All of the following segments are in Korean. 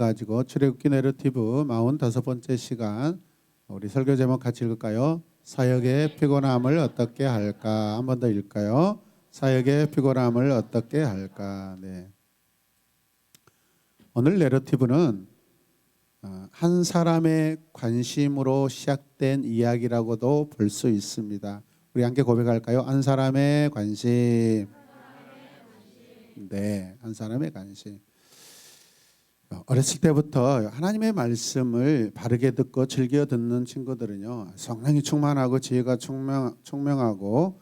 가지고 출애굽기 내러티브 45번째 시간, 우리 설교 제목 같이 읽을까요? 사역의 피곤함을 어떻게 할까? 한 번 더 읽을까요? 사역의 피곤함을 어떻게 할까? 네. 오늘 내러티브는 한 사람의 관심으로 시작된 이야기라고도 볼 수 있습니다. 우리 함께 고백할까요? 한 사람의 관심. 네, 한 사람의 관심. 어렸을 때부터 하나님의 말씀을 바르게 듣고 즐겨 듣는 친구들은요, 성령이 충만하고 지혜가 총명하고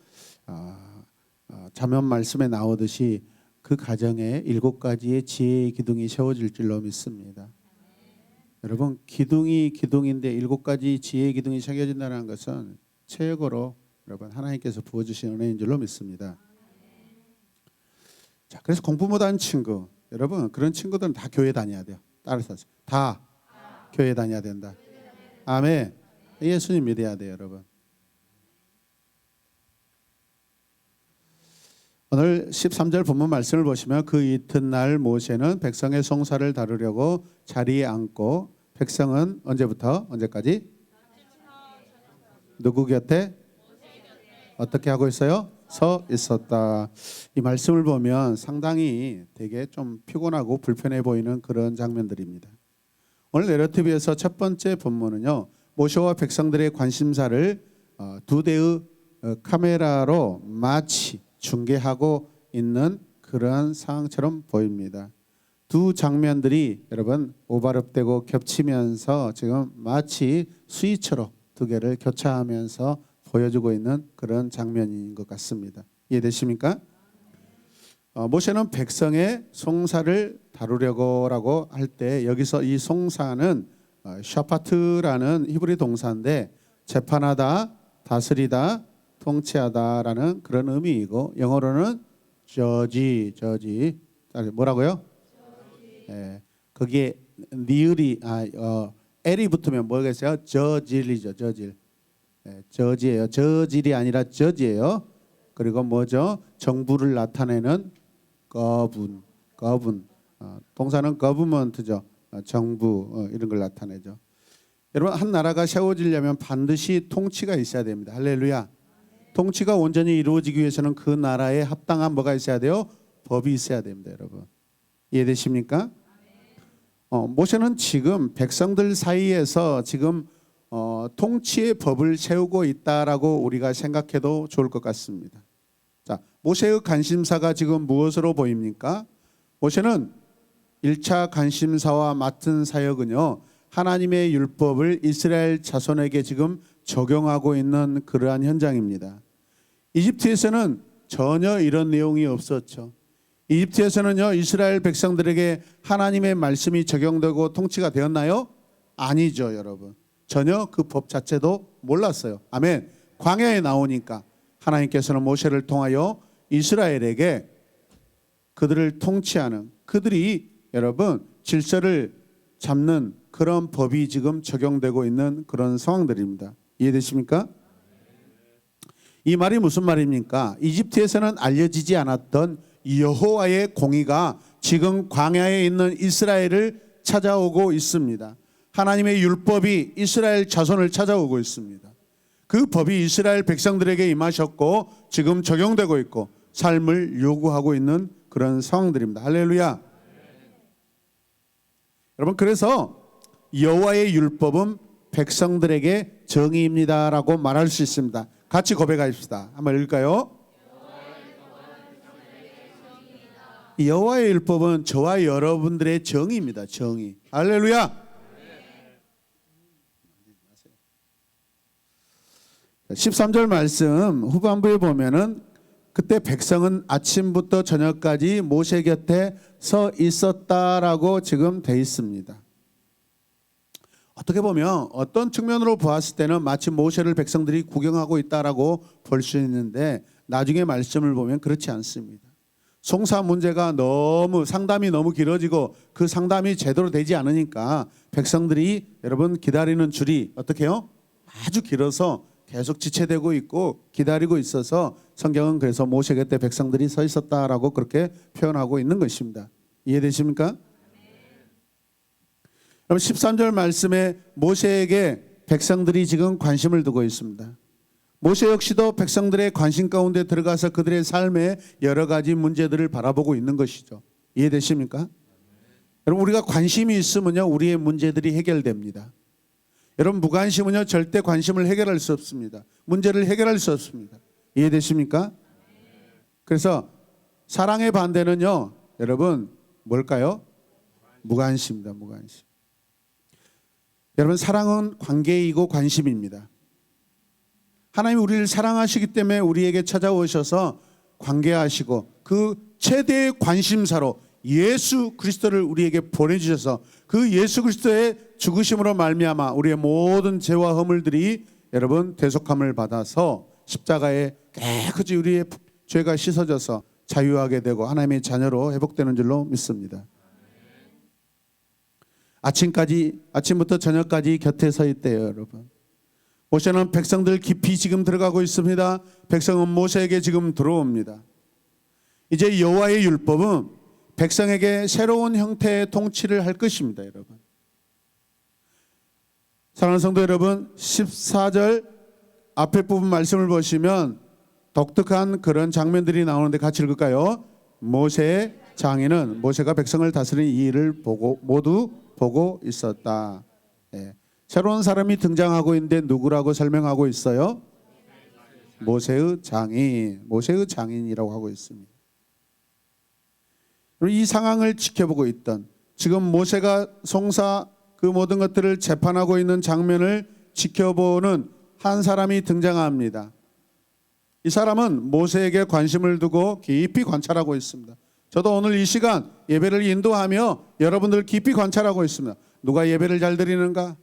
잠언 말씀에 나오듯이 그 가정에 7가지의 지혜의 기둥이 세워질 줄로 믿습니다. 여러분, 기둥인데 7가지 지혜의 기둥이 새겨진다는 것은 최고로 여러분 하나님께서 부어주신 은혜인 줄로 믿습니다. 자, 그래서 공부 못하는 친구, 여러분 그런 친구들은 다 교회 다녀야 돼요. 따라서 다 교회 다녀야 된다. 아멘. 예수님 믿어야 돼요, 여러분. 오늘 13절 본문 말씀을 보시면 그 이튿날 모세는 백성의 송사를 다루려고 자리에 앉고, 백성은 언제부터 언제까지? 누구 곁에? 어떻게 하고 있어요? 서 있었다. 이 말씀을 보면 상당히 되게 좀 피곤하고 불편해 보이는 그런 장면들입니다. 오늘 내러티브에서 첫 번째 본문은요, 모세와 백성들의 관심사를 2대의 카메라로 마치 중계하고 있는 그런 상황처럼 보입니다. 두 장면들이 여러분 오버랩되고 겹치면서 지금 마치 스위처로 두 개를 교차하면서 보여주고 있는 그런 장면인 것 같습니다. 이해되십니까? 모세는 백성의 송사를 다루려고라고 할 때 여기서 이 송사는 샤파트라는 히브리 동사인데 재판하다, 다스리다, 통치하다라는 그런 의미이고, 영어로는 judge 뭐라고요? 예, 거기에 니을이 L이 붙으면 뭐겠어요? 저질이죠, 저질. 저지예요. 저질이 아니라 저지예요. 그리고 뭐죠? 정부를 나타내는 거분. 동사는 government죠. 정부 이런 걸 나타내죠. 여러분, 한 나라가 세워지려면 반드시 통치가 있어야 됩니다. 할렐루야. 통치가 온전히 이루어지기 위해서는 그 나라에 합당한 뭐가 있어야 돼요? 법이 있어야 됩니다, 여러분. 이해되십니까? 모세는 지금 백성들 사이에서 지금 통치의 법을 세우고 있다라고 우리가 생각해도 좋을 것 같습니다. 자, 모세의 관심사가 지금 무엇으로 보입니까? 모세는 1차 관심사와 맡은 사역은요, 하나님의 율법을 이스라엘 자손에게 지금 적용하고 있는 그러한 현장입니다. 이집트에서는 전혀 이런 내용이 없었죠. 이집트에서는요, 이스라엘 백성들에게 하나님의 말씀이 적용되고 통치가 되었나요? 아니죠, 여러분. 전혀 그 법 자체도 몰랐어요. 아멘. 광야에 나오니까 하나님께서는 모세를 통하여 이스라엘에게 그들을 통치하는, 그들이 여러분 질서를 잡는 그런 법이 지금 적용되고 있는 그런 상황들입니다. 이해되십니까? 이 말이 무슨 말입니까? 이집트에서는 알려지지 않았던 여호와의 공의가 지금 광야에 있는 이스라엘을 찾아오고 있습니다. 하나님의 율법이 이스라엘 자손을 찾아오고 있습니다. 그 법이 이스라엘 백성들에게 임하셨고 지금 적용되고 있고 삶을 요구하고 있는 그런 상황들입니다. 할렐루야. 여러분, 그래서 여호와의 율법은 백성들에게 정의입니다라고 말할 수 있습니다. 같이 고백합시다. 한번 읽을까요? 여호와의 율법은 저와 여러분들의 정의입니다. 정의. 할렐루야. 13절 말씀 후반부에 보면은 그때 백성은 아침부터 저녁까지 모세 곁에 서 있었다라고 지금 돼 있습니다. 어떻게 보면 어떤 측면으로 보았을 때는 마치 모세를 백성들이 구경하고 있다라고 볼 수 있는데, 나중에 말씀을 보면 그렇지 않습니다. 송사 문제가 상담이 너무 길어지고 그 상담이 제대로 되지 않으니까 백성들이 여러분 기다리는 줄이 어떻게 해요? 아주 길어서 계속 지체되고 있고 기다리고 있어서 성경은 그래서 모세 곁에 백성들이 서 있었다라고 그렇게 표현하고 있는 것입니다. 이해되십니까? 그럼 13절 말씀에 모세에게 백성들이 지금 관심을 두고 있습니다. 모세 역시도 백성들의 관심 가운데 들어가서 그들의 삶의 여러 가지 문제들을 바라보고 있는 것이죠. 이해되십니까? 여러분, 우리가 관심이 있으면요, 우리의 문제들이 해결됩니다. 여러분, 무관심은요, 절대 관심을 해결할 수 없습니다. 문제를 해결할 수 없습니다. 이해되십니까? 그래서 사랑의 반대는요, 여러분, 뭘까요? 무관심입니다. 무관심. 여러분, 사랑은 관계이고 관심입니다. 하나님이 우리를 사랑하시기 때문에 우리에게 찾아오셔서 관계하시고 그 최대의 관심사로 예수 그리스도를 우리에게 보내주셔서 그 예수 그리스도의 죽으심으로 말미암아 우리의 모든 죄와 허물들이 여러분 대속함을 받아서 십자가에 깨끗이 우리의 죄가 씻어져서 자유하게 되고 하나님의 자녀로 회복되는 줄로 믿습니다. 아침부터 저녁까지 곁에 서 있대요, 여러분. 모세는 백성들 깊이 지금 들어가고 있습니다. 백성은 모세에게 지금 들어옵니다. 이제 여호와의 율법은 백성에게 새로운 형태의 통치를 할 것입니다, 여러분. 사랑하는 성도 여러분, 14절 앞에 부분 말씀을 보시면 독특한 그런 장면들이 나오는데 같이 읽을까요? 모세의 장인은 모세가 백성을 다스리는 이 일을 모두 보고 있었다. 예. 새로운 사람이 등장하고 있는데 누구라고 설명하고 있어요? 모세의 장인, 모세의 장인이라고 하고 있습니다. 이 상황을 지켜보고 있던 지금 모세가 송사 그 모든 것들을 재판하고 있는 장면을 지켜보는 한 사람이 등장합니다. 이 사람은 모세에게 관심을 두고 깊이 관찰하고 있습니다. 저도 오늘 이 시간 예배를 인도하며 여러분들 깊이 관찰하고 있습니다. 누가 예배를 잘 드리는가?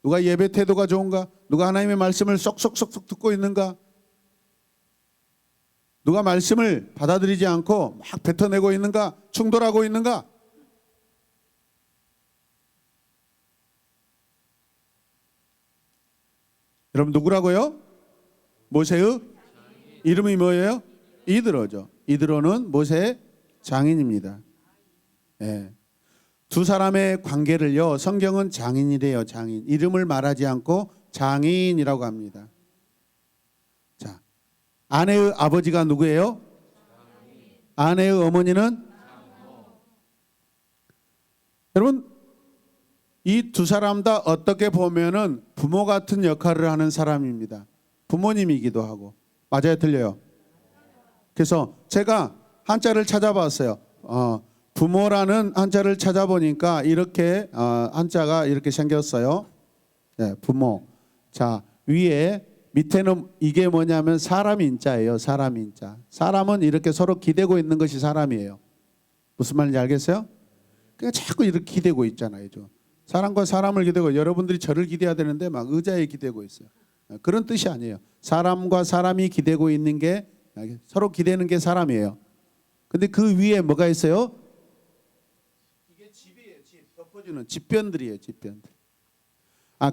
누가 예배 태도가 좋은가? 누가 하나님의 말씀을 쏙쏙쏙 듣고 있는가? 누가 말씀을 받아들이지 않고 막 뱉어내고 있는가? 충돌하고 있는가? 여러분 누구라고요? 모세의 이름이 뭐예요? 이드로죠. 이드로는 모세의 장인입니다. 예. 두 사람의 관계를요, 성경은 장인이래요. 장인. 이름을 말하지 않고 장인이라고 합니다. 자, 아내의 아버지가 누구예요? 아내의 어머니는? 여러분, 이 두 사람 다 어떻게 보면은 부모 같은 역할을 하는 사람입니다. 부모님이기도 하고. 맞아요, 틀려요? 그래서 제가 한자를 찾아봤어요. 부모라는 한자를 찾아보니까 이렇게 한자가 이렇게 생겼어요. 네, 부모. 자, 위에 밑에는 이게 뭐냐면 사람 인자예요. 사람 인자. 사람은 이렇게 서로 기대고 있는 것이 사람이에요. 무슨 말인지 알겠어요? 그러니까 자꾸 이렇게 기대고 있잖아요. 사람과 사람을 기대고 여러분들이 저를 기대해야 되는데 막 의자에 기대고 있어요. 그런 뜻이 아니에요. 사람과 사람이 기대고 있는 게 서로 기대는 게 사람이에요. 근데 그 위에 뭐가 있어요? 이게 집이에요. 집. 덮어주는 집변들이에요. 집변들.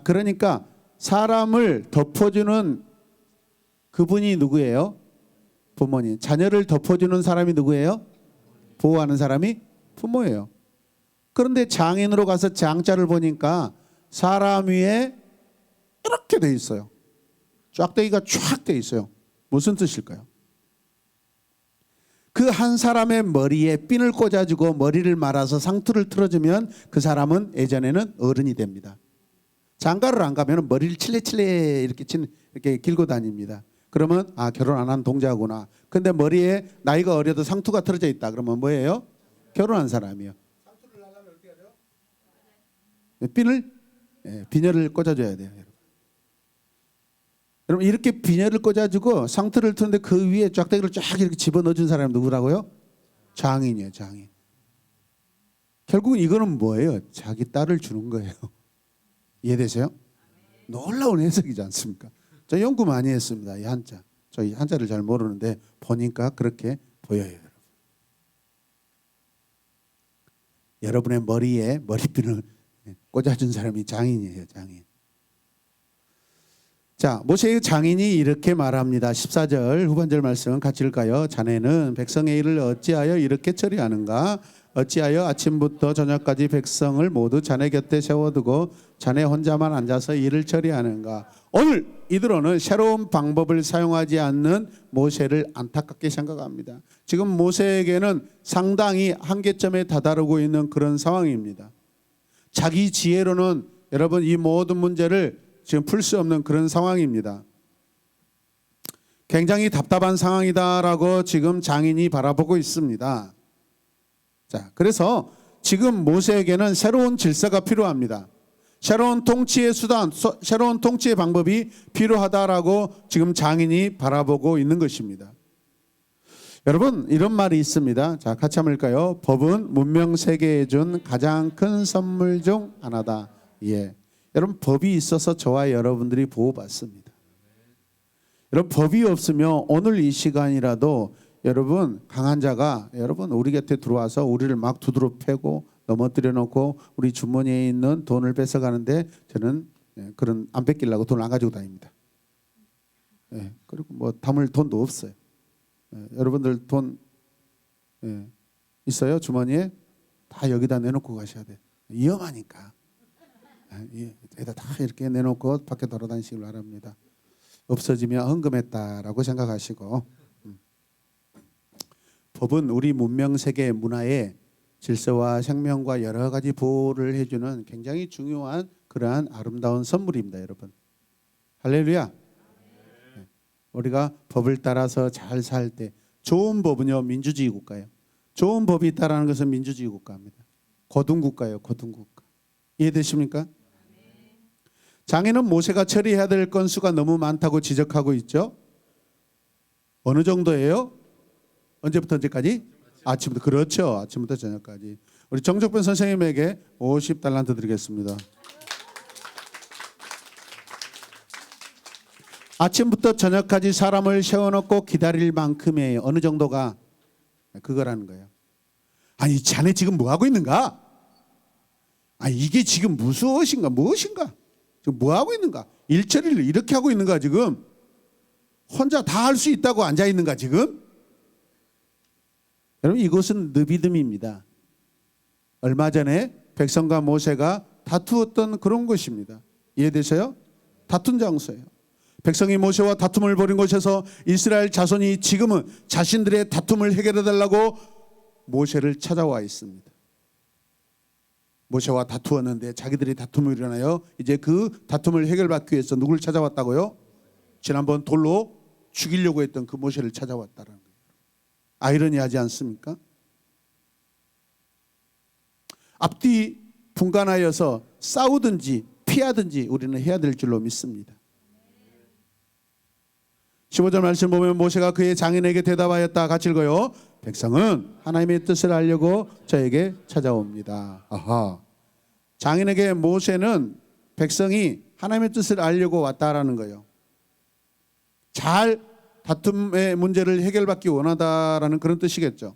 그러니까 사람을 덮어주는 그분이 누구예요? 부모님. 자녀를 덮어주는 사람이 누구예요? 보호하는 사람이 부모예요. 그런데 장인으로 가서 장자를 보니까 사람 위에 이렇게 돼 있어요. 쫙대기가 쫙 돼 있어요. 무슨 뜻일까요? 그 한 사람의 머리에 핀을 꽂아주고 머리를 말아서 상투를 틀어주면 그 사람은 예전에는 어른이 됩니다. 장가를 안 가면 머리를 칠레칠레 이렇게 길고 다닙니다. 그러면 결혼 안 한 동자구나. 근데 머리에 나이가 어려도 상투가 틀어져 있다. 그러면 뭐예요? 결혼한 사람이요. 상투를 하려면 어떻게 해야 돼요? 비녀를 꽂아줘야 돼요. 여러분 이렇게 비녀를 꽂아주고 상투를 트는데 그 위에 쫙대기를 쫙 이렇게 집어넣어준 사람이 누구라고요? 장인이에요. 장인. 결국은 이거는 뭐예요? 자기 딸을 주는 거예요. 이해되세요? 놀라운 해석이지 않습니까? 저 연구 많이 했습니다. 이 한자. 저 이 한자를 잘 모르는데 보니까 그렇게 보여요. 여러분. 여러분의 머리에 머리핀을 꽂아준 사람이 장인이에요. 장인. 자, 모세의 장인이 이렇게 말합니다. 14절 후반절 말씀 같이 읽을까요? 자네는 백성의 일을 어찌하여 이렇게 처리하는가? 어찌하여 아침부터 저녁까지 백성을 모두 자네 곁에 세워두고 자네 혼자만 앉아서 일을 처리하는가? 오늘 이들로는 새로운 방법을 사용하지 않는 모세를 안타깝게 생각합니다. 지금 모세에게는 상당히 한계점에 다다르고 있는 그런 상황입니다. 자기 지혜로는 여러분 이 모든 문제를 지금 풀 수 없는 그런 상황입니다. 굉장히 답답한 상황이다라고 지금 장인이 바라보고 있습니다. 자, 그래서 지금 모세에게는 새로운 질서가 필요합니다. 새로운 통치의 수단, 새로운 통치의 방법이 필요하다라고 지금 장인이 바라보고 있는 것입니다. 여러분, 이런 말이 있습니다. 자, 같이 한번 읽을까요? 법은 문명 세계에 준 가장 큰 선물 중 하나다. 예. 여러분, 법이 있어서 저와 여러분들이 보호받습니다. 여러분, 법이 없으면 오늘 이 시간이라도 여러분 강한 자가 여러분 우리 곁에 들어와서 우리를 막 두드러 패고 넘어뜨려 놓고 우리 주머니에 있는 돈을 뺏어가는데 저는 그런 안 뺏기려고 돈을 안 가지고 다닙니다. 그리고 뭐 담을 돈도 없어요. 여러분들 돈 있어요? 주머니에? 다 여기다 내놓고 가셔야 돼. 위험하니까. 여기다 다 이렇게 내놓고 밖에 돌아다니시길 바랍니다. 없어지면 헌금했다라고 생각하시고. 법은 우리 문명 세계 문화의 질서와 생명과 여러 가지 보호를 해주는 굉장히 중요한 그러한 아름다운 선물입니다, 여러분. 할렐루야. 우리가 법을 따라서 잘 살 때 좋은 법은요 민주주의 국가예요. 좋은 법이 있다라는 것은 민주주의 국가입니다. 거둔 국가예요, 거둔 국가. 이해되십니까? 장인은 모세가 처리해야 될 건수가 너무 많다고 지적하고 있죠. 어느 정도예요? 언제부터 언제까지? 아침부터. 그렇죠. 아침부터 저녁까지. 우리 정적변 선생님에게 50달란트 드리겠습니다. 아침부터 저녁까지 사람을 세워놓고 기다릴 만큼의 어느 정도가 그거라는 거예요. 아니 자네 지금 뭐 하고 있는가? 아 이게 지금 무엇인가? 지금 뭐 하고 있는가? 일처리를 이렇게 하고 있는가 지금? 혼자 다 할 수 있다고 앉아 있는가 지금? 여러분 이것은 느비듬입니다. 얼마 전에 백성과 모세가 다투었던 그런 것입니다. 이해되세요? 다툰 장소예요. 백성이 모세와 다툼을 벌인 곳에서 이스라엘 자손이 지금은 자신들의 다툼을 해결해 달라고 모세를 찾아와 있습니다. 모세와 다투었는데 자기들이 다툼을 일어나요. 이제 그 다툼을 해결받기 위해서 누구를 찾아왔다고요? 지난번 돌로 죽이려고 했던 그 모세를 찾아왔다는 거예요. 아이러니하지 않습니까? 앞뒤 분간하여서 싸우든지 피하든지 우리는 해야 될 줄로 믿습니다. 15절 말씀 보면 모세가 그의 장인에게 대답하였다. 같이 읽어요. 백성은 하나님의 뜻을 알려고 저에게 찾아옵니다. 아하. 장인에게 모세는 백성이 하나님의 뜻을 알려고 왔다라는 거예요. 잘 다툼의 문제를 해결받기 원하다라는 그런 뜻이겠죠.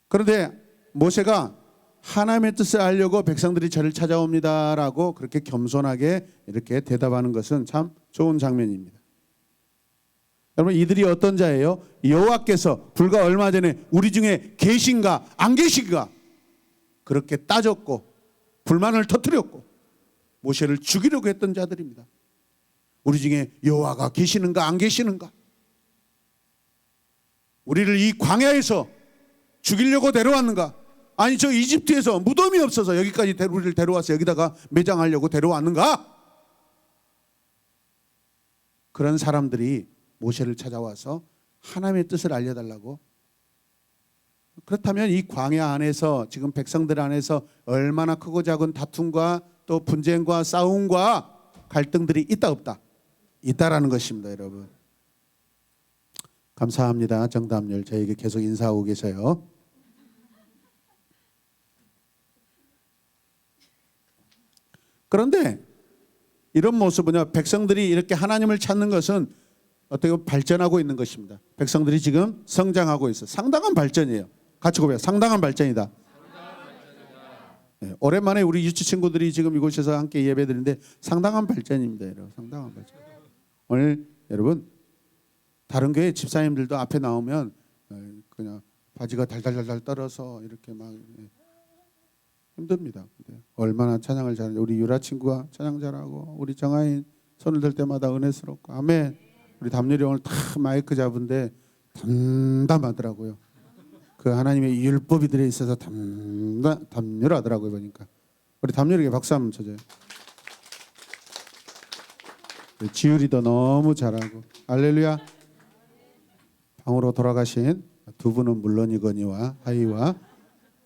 그런데 모세가 하나님의 뜻을 알려고 백성들이 저를 찾아옵니다라고 그렇게 겸손하게 이렇게 대답하는 것은 참 좋은 장면입니다. 여러분 이들이 어떤 자예요? 여호와께서 불과 얼마 전에 우리 중에 계신가 안 계신가 그렇게 따졌고 불만을 터뜨렸고 모세를 죽이려고 했던 자들입니다. 우리 중에 여호와가 계시는가 안 계시는가? 우리를 이 광야에서 죽이려고 데려왔는가? 아니 저 이집트에서 무덤이 없어서 여기까지 우리를 데려와서 여기다가 매장하려고 데려왔는가? 그런 사람들이 모세를 찾아와서 하나님의 뜻을 알려달라고. 그렇다면 이 광야 안에서 지금 백성들 안에서 얼마나 크고 작은 다툼과 또 분쟁과 싸움과 갈등들이 있다 없다? 있다라는 것입니다, 여러분. 감사합니다. 정답률 저에게 계속 인사하고 계세요. 그런데 이런 모습은요, 백성들이 이렇게 하나님을 찾는 것은 어떻게 보면 발전하고 있는 것입니다. 백성들이 지금 성장하고 있어요. 상당한 발전이에요. 같이 고백해요. 상당한 발전이다. 네, 오랜만에 우리 유치 친구들이 지금 이곳에서 함께 예배드리는데 상당한 발전입니다, 여러분. 상당한 발전. 오늘 여러분 다른 교회 집사님들도 앞에 나오면 그냥 바지가 달달달달 떨어서 이렇게 막 힘듭니다. 근데 얼마나 찬양을 잘하는지 우리 유라 친구가 찬양 잘하고 우리 정아인 손을 들 때마다 은혜스럽고 아멘. 우리 담률이 오늘 다 마이크 잡은데 담담하더라고요. 그 하나님의 율법이 들어 있어서 담률하더라고요 보니까. 우리 담률에게 박수 한번 쳐줘요. 지율이도 너무 잘하고 할렐루야. 방으로 돌아가신 두 분은 물론이거니와 하이와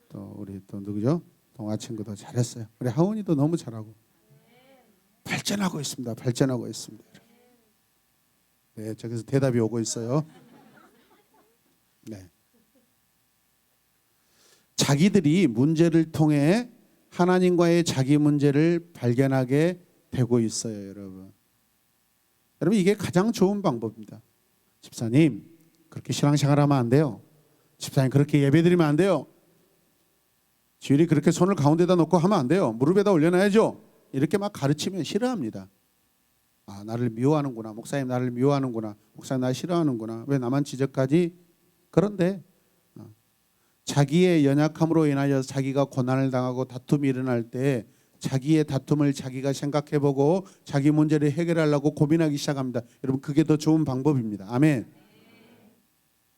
또 우리 또 누구죠? 동아 친구도 잘했어요. 우리 하은이도 너무 잘하고 발전하고 있습니다. 발전하고 있습니다. 네, 저기서 대답이 오고 있어요. 네. 자기들이 문제를 통해 하나님과의 자기 문제를 발견하게 되고 있어요, 여러분. 여러분 이게 가장 좋은 방법입니다. 집사님 그렇게 신앙생활하면 안 돼요. 집사님 그렇게 예배드리면 안 돼요. 주일이 그렇게 손을 가운데다 놓고 하면 안 돼요. 무릎에다 올려놔야죠. 이렇게 막 가르치면 싫어합니다. 아, 나를 미워하는구나. 목사님 나를 미워하는구나. 목사님 나를 싫어하는구나. 왜 나만 지적하지? 그런데 자기의 연약함으로 인하여 자기가 고난을 당하고 다툼이 일어날 때 자기의 다툼을 자기가 생각해보고 자기 문제를 해결하려고 고민하기 시작합니다. 여러분 그게 더 좋은 방법입니다. 아멘.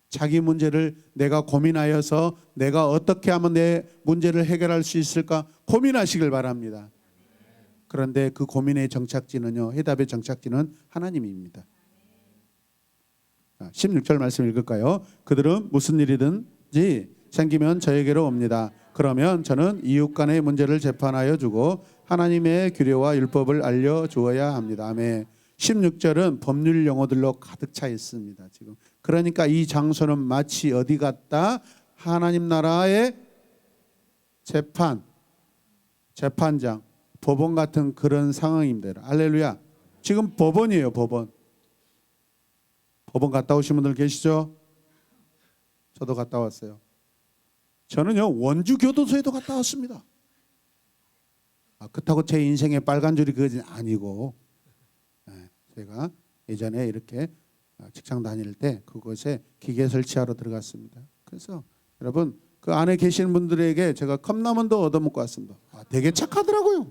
자기 문제를 내가 고민하여서 내가 어떻게 하면 내 문제를 해결할 수 있을까 고민하시길 바랍니다. 그런데 그 고민의 정착지는요, 해답의 정착지는 하나님입니다. 16절 말씀 읽을까요? 그들은 무슨 일이든지 생기면 저에게로 옵니다. 그러면 저는 이웃 간의 문제를 재판하여 주고 하나님의 규례와 율법을 알려주어야 합니다. 아멘. 16절은 법률 용어들로 가득 차 있습니다. 지금 그러니까 이 장소는 마치 어디 같다? 하나님 나라의 재판장, 법원 같은 그런 상황입니다. 할렐루야. 지금 법원이에요, 법원. 법원 갔다 오신 분들 계시죠? 저도 갔다 왔어요. 저는요 원주 교도소에도 갔다 왔습니다. 그렇다고 제 인생에 빨간 줄이 그것은 아니고 제가 예전에 이렇게 직장 다닐 때 그곳에 기계 설치하러 들어갔습니다. 그래서 여러분 그 안에 계신 분들에게 제가 컵라면도 얻어먹고 왔습니다. 되게 착하더라고요.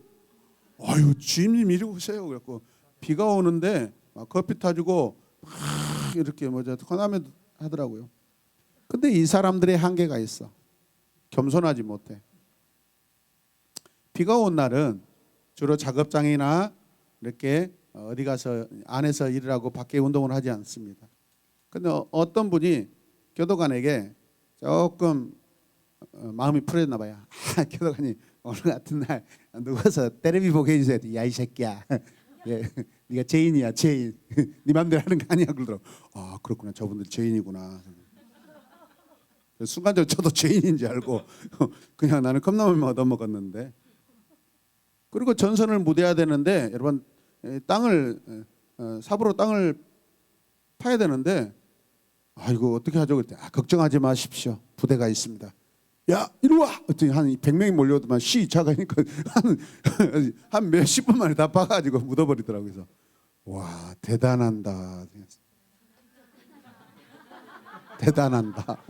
아유 주임님 이리 오세요. 그래갖고 비가 오는데 막 커피 타주고 막 이렇게 컵라면 하더라고요. 근데 이 사람들의 한계가 있어. 겸손하지 못해. 비가 온 날은 주로 작업장이나 이렇게 어디 가서 안에서 일을 하고 밖에 운동을 하지 않습니다. 근데 어떤 분이 교도관에게 조금 마음이 풀렸나 봐요. 교도관이 오늘 같은 날 누워서 텔레비 보게 해주세요. 야 이 새끼야. 예, 네가 죄인이야 죄인. 네 맘대로 하는 거 아니야 그러더라고. 그렇구나 저분들 죄인이구나. 순간적으로 저도 죄인인 줄 알고 그냥 나는 컵라면만 얻어먹었는데. 그리고 전선을 묻어야 되는데 여러분 땅을 삽으로 땅을 파야 되는데 이거 어떻게 하죠? 그때 걱정하지 마십시오. 부대가 있습니다. 야 이리 와. 그랬더니 한 100명이 몰려오더만 시작하니까 한 몇십 분 만에 다 파가지고 묻어버리더라고요. 그래서 와 대단한다. 대단한다.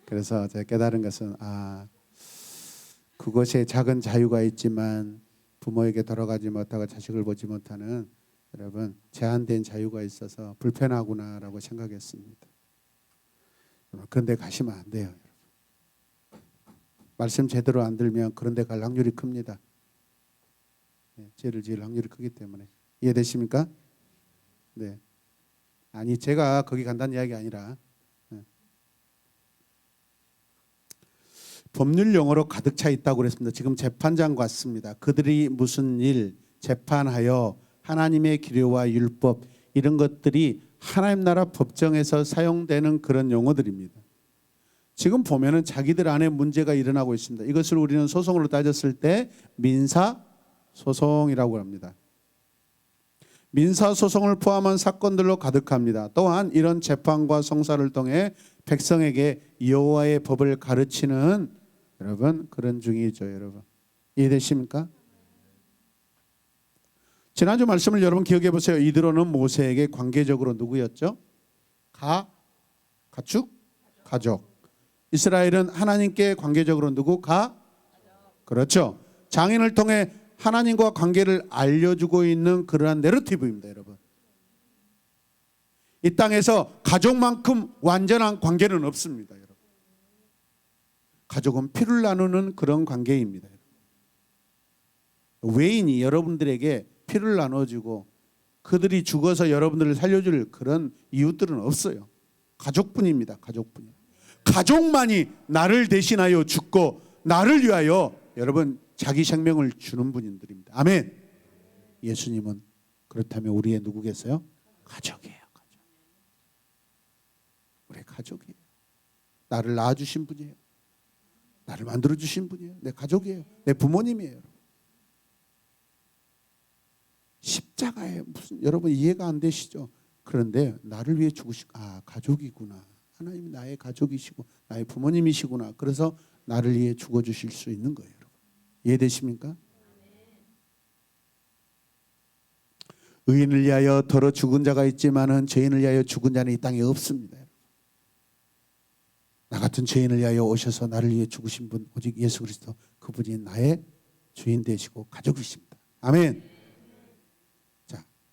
그래서 제가 깨달은 것은 그것에 작은 자유가 있지만 부모에게 돌아가지 못하고 자식을 보지 못하는 여러분 제한된 자유가 있어서 불편하구나라고 생각했습니다. 그런 데 가시면 안 돼요. 말씀 제대로 안 들면 그런 데 갈 확률이 큽니다. 죄를 지을 확률이 크기 때문에. 이해되십니까? 네. 아니 제가 거기 간다는 이야기 아니라 법률 용어로 가득 차 있다고 그랬습니다. 지금 재판장 같습니다. 그들이 무슨 일 재판하여 하나님의 규례와 율법 이런 것들이 하나님 나라 법정에서 사용되는 그런 용어들입니다. 지금 보면은 자기들 안에 문제가 일어나고 있습니다. 이것을 우리는 소송으로 따졌을 때 민사 소송이라고 합니다. 민사 소송을 포함한 사건들로 가득합니다. 또한 이런 재판과 송사를 통해 백성에게 여호와의 법을 가르치는 여러분 그런 중이죠. 여러분 이해되십니까? 지난주 말씀을 여러분 기억해 보세요. 이드로는 모세에게 관계적으로 누구였죠? 가축? 가족. 이스라엘은 하나님께 관계적으로 누구? 그렇죠. 장인을 통해 하나님과 관계를 알려주고 있는 그러한 내러티브입니다, 여러분. 이 땅에서 가족만큼 완전한 관계는 없습니다, 여러분. 가족은 피를 나누는 그런 관계입니다. 외인이 여러분들에게 피를 나눠주고 그들이 죽어서 여러분들을 살려줄 그런 이웃들은 없어요. 가족뿐입니다. 가족뿐이. 가족만이 나를 대신하여 죽고 나를 위하여 여러분 자기 생명을 주는 분들입니다. 아멘. 예수님은 그렇다면 우리의 누구겠어요? 가족이에요. 가족. 우리 가족이에요. 나를 낳아주신 분이에요. 나를 만들어주신 분이에요. 내 가족이에요. 내 부모님이에요. 십자가에 무슨 여러분 이해가 안 되시죠? 그런데 나를 위해 죽으신 가족이구나. 하나님이 나의 가족이시고 나의 부모님이시구나. 그래서 나를 위해 죽어주실 수 있는 거예요. 여러분. 이해되십니까? 의인을 위하여 더러 죽은 자가 있지만은 죄인을 위하여 죽은 자는 이 땅에 없습니다. 나 같은 죄인을 위하여 오셔서 나를 위해 죽으신 분 오직 예수 그리스도, 그분이 나의 주인 되시고 가족이십니다. 아멘.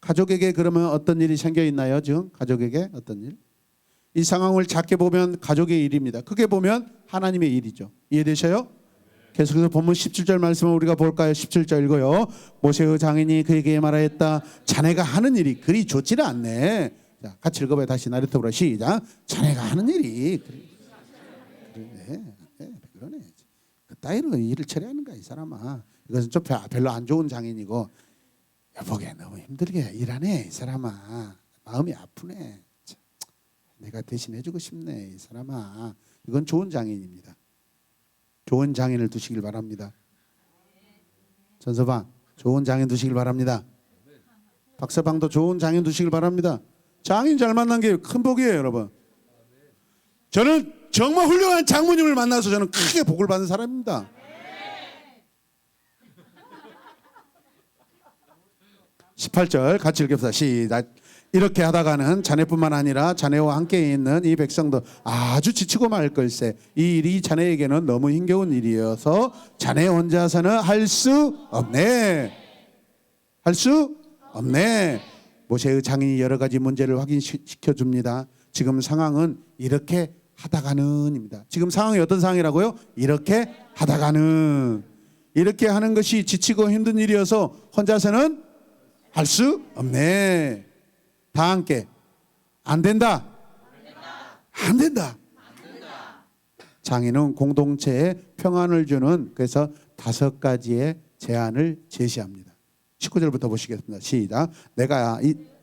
가족에게 그러면 어떤 일이 생겨 있나요? 지금 가족에게 어떤 일? 이 상황을 작게 보면 가족의 일입니다. 크게 보면 하나님의 일이죠. 이해되셔요? 계속해서 본문 17절 말씀을 우리가 볼까요? 17절 읽어요. 모세의 장인이 그에게 말하였다. 자네가 하는 일이 그리 좋지는 않네. 자, 같이 읽어봐요. 다시 나르토브라 시작. 자네가 하는 일이 그러네. 그 따위로 일을 처리하는가 이 사람아. 이것은 좀 별로 안 좋은 장인이고 여보게 너무 힘들게 일하네 이 사람아. 마음이 아프네. 참, 내가 대신해주고 싶네 이 사람아. 이건 좋은 장인입니다. 좋은 장인을 두시길 바랍니다. 전서방 좋은 장인 두시길 바랍니다. 박서방도 좋은 장인 두시길 바랍니다. 장인 잘 만난 게 큰 복이에요, 여러분. 저는 정말 훌륭한 장모님을 만나서 저는 크게 복을 받은 사람입니다. 18절 같이 읽읍시다. 시작. 이렇게 하다가는 자네뿐만 아니라 자네와 함께 있는 이 백성도 아주 지치고 말 걸세. 이 일이 자네에게는 너무 힘겨운 일이어서 자네 혼자서는 할 수 없네. 할 수 없네. 모세의 장인이 여러 가지 문제를 확인시켜 줍니다. 지금 상황은 이렇게 하다가는입니다. 지금 상황이 어떤 상황이라고요? 이렇게 하다가는. 이렇게 하는 것이 지치고 힘든 일이어서 혼자서는 할 수 없네. 다 함께 안 된다. 안 된다. 장인은 공동체에 평안을 주는 그래서 5가지의 제안을 제시합니다. 19절부터 보시겠습니다. 시작.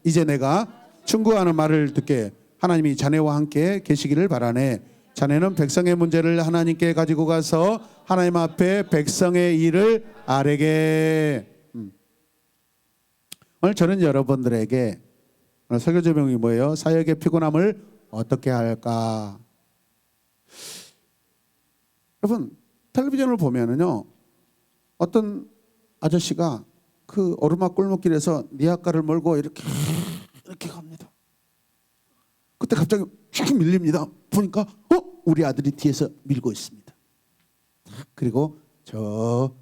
이제 내가 충고하는 말을 듣게. 하나님이 자네와 함께 계시기를 바라네. 자네는 백성의 문제를 하나님께 가지고 가서 하나님 앞에 백성의 일을 아뢰게. 오늘 저는 여러분들에게 오늘 설교 제목이 뭐예요? 사역의 피곤함을 어떻게 할까? 여러분 텔레비전을 보면은요 어떤 아저씨가 그 오르막 골목길에서 니아가를 몰고 이렇게 갑니다. 그때 갑자기 쫙 밀립니다. 보니까 우리 아들이 뒤에서 밀고 있습니다. 그리고 저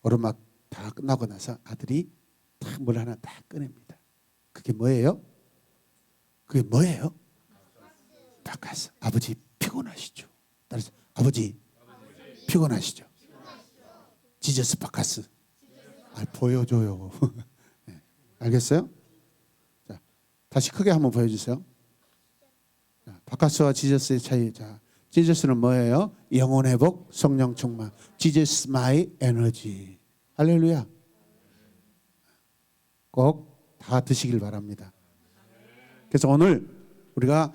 오르막 다 끝나고 나서 아들이 딱 뭘 하나 딱 꺼냅니다. 그게 뭐예요? 그게 뭐예요? 바카스. 아버지 피곤하시죠? 따라서 아버지 피곤하시죠? 지저스 바카스. 보여줘요. 네. 알겠어요? 자, 다시 크게 한번 보여주세요. 자, 바카스와 지저스의 차이. 자, 지저스는 뭐예요? 영혼 회복, 성령 충만. 지저스 마이 에너지. 할렐루야. 꼭 다 드시길 바랍니다. 그래서 오늘 우리가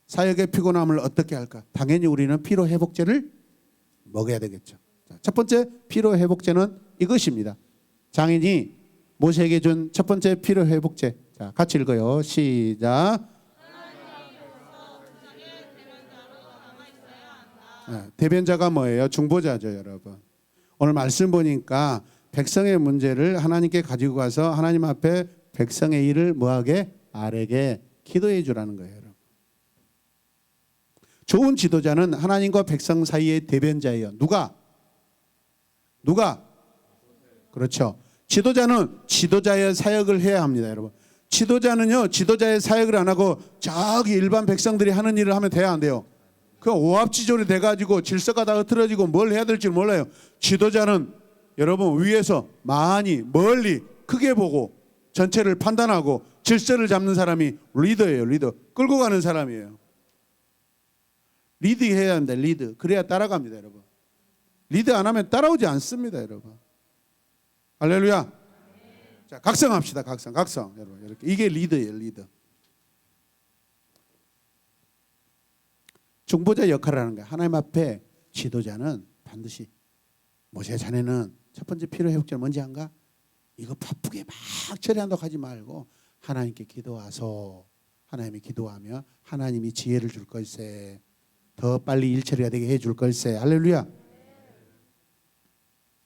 사역의 피곤함을 어떻게 할까? 당연히 우리는 피로회복제를 먹어야 되겠죠. 첫 번째 피로회복제는 이것입니다. 장인이 모세에게 준 첫 번째 피로회복제. 자, 같이 읽어요. 시작. 대변자가 뭐예요? 중보자죠, 여러분. 오늘 말씀 보니까 백성의 문제를 하나님께 가지고 가서 하나님 앞에 백성의 일을 뭐하게? 아래게 기도해 주라는 거예요, 여러분. 좋은 지도자는 하나님과 백성 사이의 대변자예요. 누가? 그렇죠. 지도자는 지도자의 사역을 해야 합니다, 여러분. 지도자는요, 지도자의 사역을 안 하고 저기 일반 백성들이 하는 일을 하면 돼야 안 돼요. 그 오합지졸이 돼가지고 질서가 다 흐트러지고 뭘 해야 될지 몰라요. 지도자는 여러분 위에서 많이 멀리 크게 보고 전체를 판단하고 질서를 잡는 사람이 리더예요. 리더. 끌고 가는 사람이에요. 리드해야 합니다. 리드. 그래야 따라갑니다, 여러분. 리드 안 하면 따라오지 않습니다, 여러분. 할렐루야. 자, 각성합시다. 각성. 여러분, 이렇게 이게 리더예요, 리더. 중보자 역할을 하는 거예요. 하나님 앞에 지도자는 반드시 모세 자네는 첫 번째 필요 회복제는 뭔지 안가? 이거 바쁘게 막 처리한다고 하지 말고 하나님께 기도와서 하나님이 기도하면 하나님이 지혜를 줄 걸세. 더 빨리 일 처리가 되게 해줄 걸세. 할렐루야.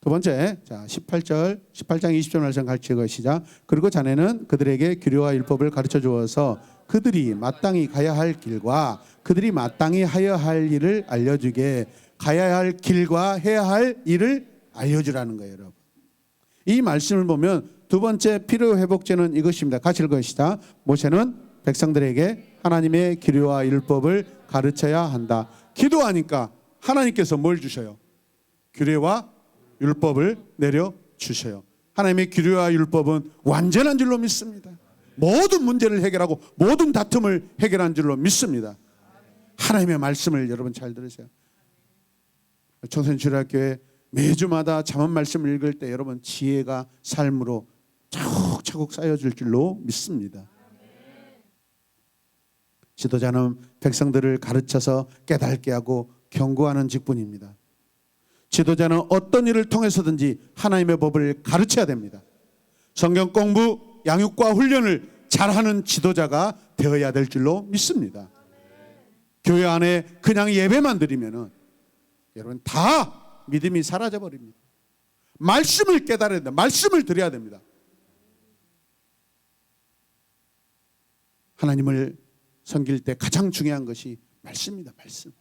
두 번째, 자 18장 20절 말씀 같이 읽으시자. 그리고 자네는 그들에게 규례와 율법을 가르쳐 주어서 그들이 마땅히 가야 할 길과 그들이 마땅히 하여야 할 일을 알려주게. 가야 할 길과 해야 할 일을 알려주라는 거예요, 여러분. 이 말씀을 보면 두 번째 필요 회복제는 이것입니다. 같이 읽으시다. 모세는 백성들에게 하나님의 규례와 율법을 가르쳐야 한다. 기도하니까 하나님께서 뭘 주셔요? 규례와 율법을 내려 주셔요. 하나님의 규례와 율법은 완전한 줄로 믿습니다. 모든 문제를 해결하고 모든 다툼을 해결한 줄로 믿습니다. 하나님의 말씀을 여러분 잘 들으세요. 청소년주일학교에 매주마다 잠언 말씀을 읽을 때 여러분 지혜가 삶으로 차곡차곡 쌓여질 줄로 믿습니다. 지도자는 백성들을 가르쳐서 깨닫게 하고 경고하는 직분입니다. 지도자는 어떤 일을 통해서든지 하나님의 법을 가르쳐야 됩니다. 성경 공부, 양육과 훈련을 잘하는 지도자가 되어야 될 줄로 믿습니다. 교회 안에 그냥 예배만 드리면은 여러분 다 믿음이 사라져 버립니다. 말씀을 깨달아야 됩니다. 말씀을 드려야 됩니다. 하나님을 섬길 때 가장 중요한 것이 말씀입니다. 말씀.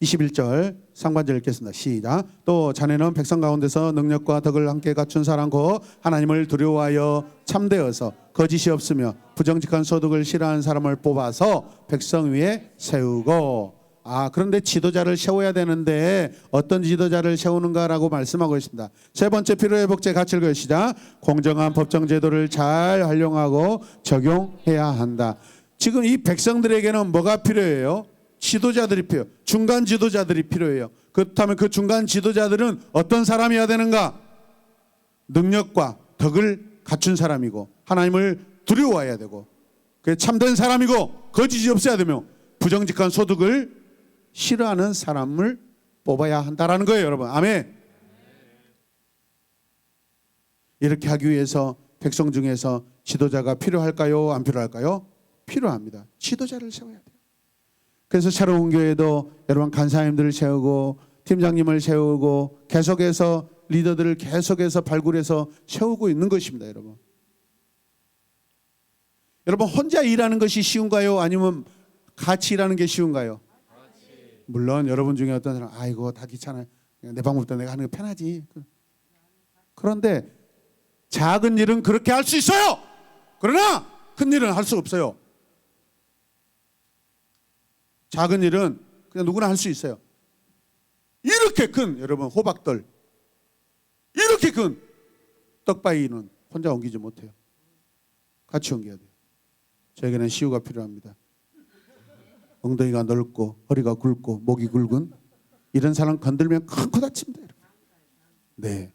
21절 상반절 읽겠습니다. 시작. 또 자네는 백성 가운데서 능력과 덕을 함께 갖춘 사람고 하나님을 두려워하여 참되어서 거짓이 없으며 부정직한 소득을 싫어하는 사람을 뽑아서 백성 위에 세우고. 그런데 지도자를 세워야 되는데 어떤 지도자를 세우는가라고 말씀하고 있습니다. 세 번째 필요회복제 같이 읽으시자. 공정한 법정제도를 잘 활용하고 적용해야 한다. 지금 이 백성들에게는 뭐가 필요해요? 지도자들이 필요해요. 중간 지도자들이 필요해요. 그렇다면 그 중간 지도자들은 어떤 사람이어야 되는가? 능력과 덕을 갖춘 사람이고 하나님을 두려워해야 되고 참된 사람이고 거짓이 없어야 되며 부정직한 소득을 싫어하는 사람을 뽑아야 한다라는 거예요, 여러분. 아멘. 이렇게 하기 위해서 백성 중에서 지도자가 필요할까요? 안 필요할까요? 필요합니다. 지도자를 세워야 돼요. 그래서 새로운 교회도 여러분 간사님들을 세우고 팀장님을 세우고 계속해서 리더들을 계속해서 발굴해서 세우고 있는 것입니다, 여러분. 여러분 혼자 일하는 것이 쉬운가요? 아니면 같이 일하는 게 쉬운가요? 물론 여러분 중에 어떤 사람 아이고 다 귀찮아요. 내 방법대로 내가 하는 게 편하지. 그런데 작은 일은 그렇게 할 수 있어요. 그러나 큰 일은 할 수 없어요. 작은 일은 그냥 누구나 할 수 있어요. 이렇게 큰 여러분 호박들 이렇게 큰 떡바위는 혼자 옮기지 못해요. 같이 옮겨야 돼요. 저에게는 시우가 필요합니다. 엉덩이가 넓고 허리가 굵고 목이 굵은 이런 사람 건들면 큰 코 다칩니다. 네,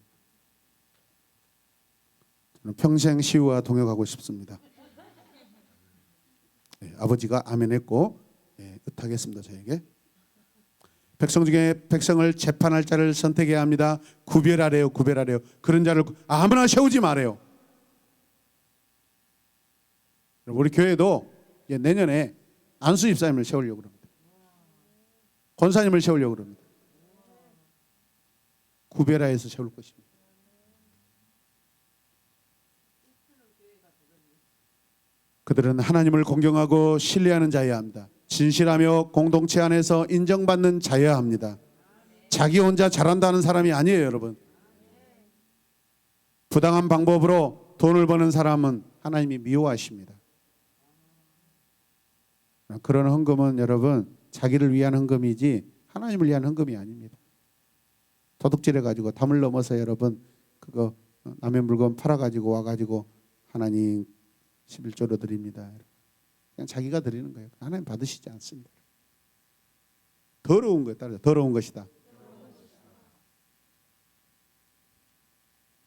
저는 평생 시우와 동역하고 싶습니다. 네, 아버지가 아멘했고 의탁했습니다. 저에게. 백성 중에 백성을 재판할 자를 선택해야 합니다. 구별하래요. 그런 자를 아무나 세우지 말아요. 우리 교회도 내년에 안수 집사님을 세우려고 합니다. 권사님을 세우려고 합니다. 구별하여서 세울 것입니다. 그들은 하나님을 공경하고 신뢰하는 자여야 합니다. 진실하며 공동체 안에서 인정받는 자여야 합니다. 자기 혼자 잘한다는 사람이 아니에요, 여러분. 부당한 방법으로 돈을 버는 사람은 하나님이 미워하십니다. 그런 헌금은 여러분 자기를 위한 헌금이지 하나님을 위한 헌금이 아닙니다. 도둑질해 가지고 담을 넘어서 여러분 그거 남의 물건 팔아 가지고 와 가지고 하나님 11조로 드립니다. 그냥 자기가 드리는 거예요. 하나님 받으시지 않습니다. 더러운 거에 따라서 더러운 것이다.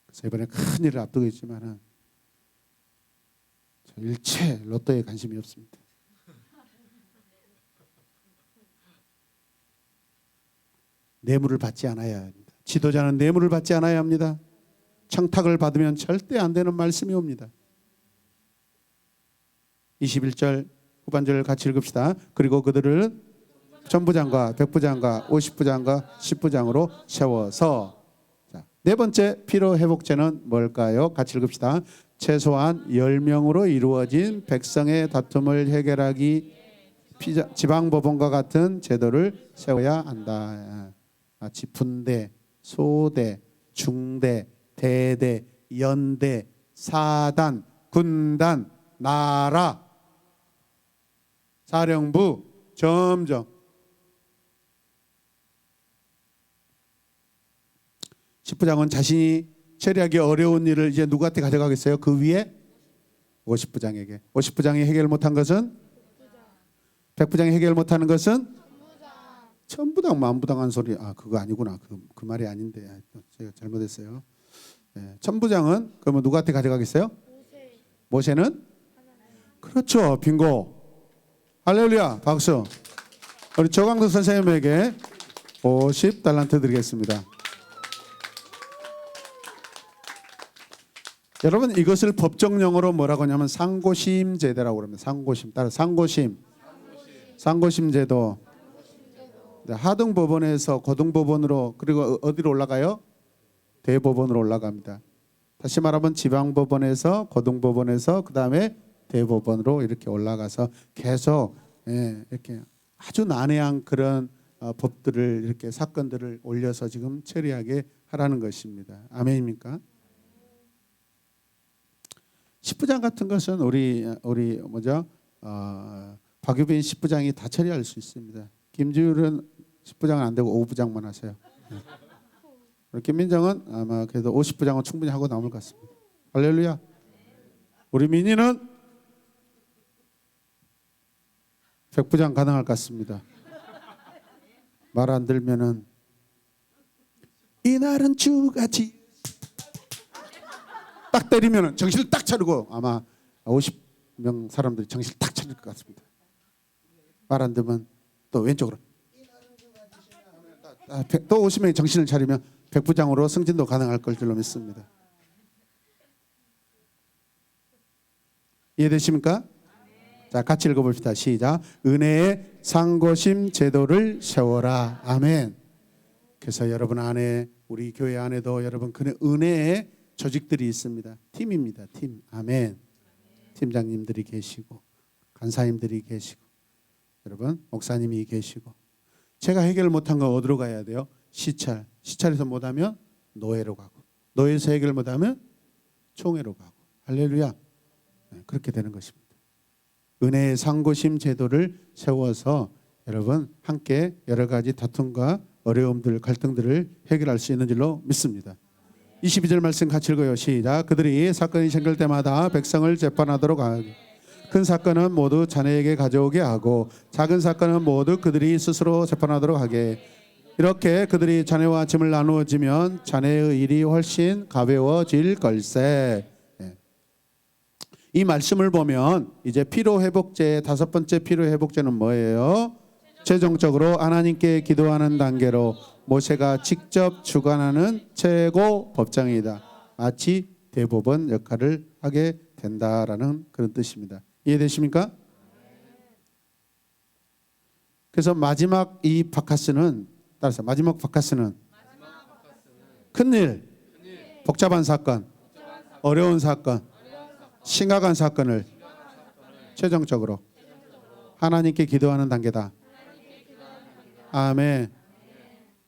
그래서 이번에 큰 일을 앞두고 있지만은 저 일체 로또에 관심이 없습니다. 뇌물을 받지 않아야 합니다. 지도자는 뇌물을 받지 않아야 합니다. 청탁을 받으면 절대 안 되는 말씀이 옵니다. 21절 후반절을 같이 읽읍시다. 그리고 그들을 천부장과 백부장과 50부장과 10부장으로 세워서. 자, 네 번째 피로회복제는 뭘까요? 같이 읽읍시다. 최소한 10명으로 이루어진 백성의 다툼을 해결하기 지방법원과 같은 제도를 세워야 한다. 마치 분대, 소대, 중대, 대대, 연대, 사단, 군단, 나라, 사령부, 점점 10부장은 자신이 처리하기 어려운 일을 이제 누구한테 가져가겠어요? 그 위에 50부장에게. 50부장이 해결 못한 것은 100부장이 해결 못하는 것은 천부당 만부당한 소리. 그거 아니구나. 그 말이 아닌데 제가 잘못했어요. 네, 천부장은 그러면 누구한테 가져가겠어요? 모세는? 그렇죠. 빙고. 할렐루야. 박수. 우리 조광덕 선생님에게 50달란트 드리겠습니다. 여러분 이것을 법정 용어로 뭐라고 하냐면 상고심 제도라고 합니다. 상고심. 따라 상고심 제도. 하등법원에서 고등법원으로 그리고 어디로 올라가요? 대법원으로 올라갑니다. 다시 말하면 지방법원에서 고등법원에서 그 다음에 대법원으로 이렇게 올라가서 계속 이렇게 아주 난해한 그런 법들을 이렇게 사건들을 올려서 지금 처리하게 하라는 것입니다. 아멘입니까? 10부장 같은 것은 우리 박유빈 10부장이 다 처리할 수 있습니다. 김지율은 10부장은 안 되고 5부장만 하세요. 김민정은 아마 그래도 50부장은 충분히 하고 남을 것 같습니다. 할렐루야. 우리 민희는 100부장 가능할 것 같습니다. 말 안 들면은 이날은 주같이 딱 때리면은 정신을 딱 차리고 아마 50명 사람들이 정신을 딱 차릴 것 같습니다. 말 안 들면 또 왼쪽으로 또 50명이 정신을 차리면 100부장으로 승진도 가능할 걸 줄로 믿습니다. 이해되십니까? 자, 같이 읽어봅시다. 시작. 은혜의 상고심 제도를 세워라. 아멘. 그래서 여러분 안에 우리 교회 안에도 여러분 그 은혜의 조직들이 있습니다. 팀입니다. 팀. 아멘. 팀장님들이 계시고 간사님들이 계시고 여러분 목사님이 계시고 제가 해결 못한 거 어디로 가야 돼요? 시찰에서 못하면 노예로 가고 노예에서 해결 못하면 총회로 가고 할렐루야. 그렇게 되는 것입니다. 은혜의 상고심 제도를 세워서 여러분 함께 여러 가지 다툼과 어려움들 갈등들을 해결할 수 있는 줄로 믿습니다. 22절 말씀 같이 읽어요. 시작. 그들이 사건이 생길 때마다 백성을 재판하도록 하고 큰 사건은 모두 자네에게 가져오게 하고 작은 사건은 모두 그들이 스스로 재판하도록 하게. 이렇게 그들이 자네와 짐을 나누어지면 자네의 일이 훨씬 가벼워질 걸세. 이 말씀을 보면 이제 피로회복제 다섯 번째 피로회복제는 뭐예요? 최종적으로 하나님께 기도하는 단계로 모세가 직접 주관하는 최고 법정이다. 마치 대법원 역할을 하게 된다라는 그런 뜻입니다. 이해되십니까? 그래서 마지막 이 바카스는 따라서 마지막 바카스는 큰일, 복잡한 사건, 어려운 사건, 심각한 사건을 최종적으로 하나님께 기도하는 단계다. 아멘.